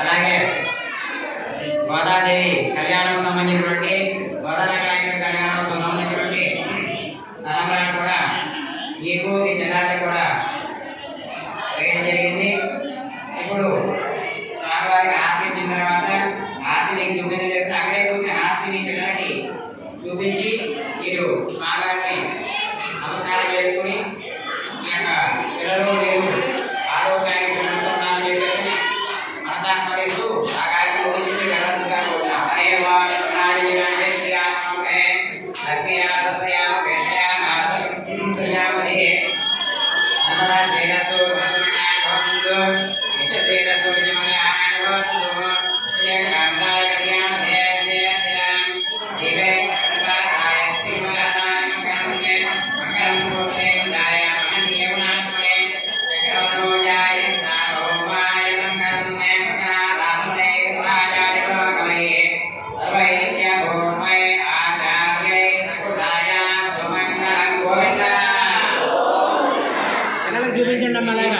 అలాగే గోదాదేవి కళ్యాణం సంబంధించినటువంటి గోదానాయకుడి కళ్యాణం సంబంధించినటువంటి తలంబరాలు కూడా మీకు ఈ జనాన్ని కూడా వేయడం జరిగింది. ఇప్పుడు స్వామివారికి ఆరతి ఇచ్చిన తర్వాత ఆరతి మీకు చూపించడం జరిగింది. అక్కడే చూసిన ఆరతిని పిల్లలకి చూపించి మీరు స్వామివారిని నమస్కారం చేసుకుని ఈ యొక్క పిల్లలు మీరు ఆరోగ్యానికి పెరుగుతున్నారని చెప్పేసి మనసాత్మరిస్తూ ఆ కార్యక్రమం గురించి వెళ్ళాల్సిందిగా కోరుతున్నాం. హరే చూపించండి అమ్మలాగా.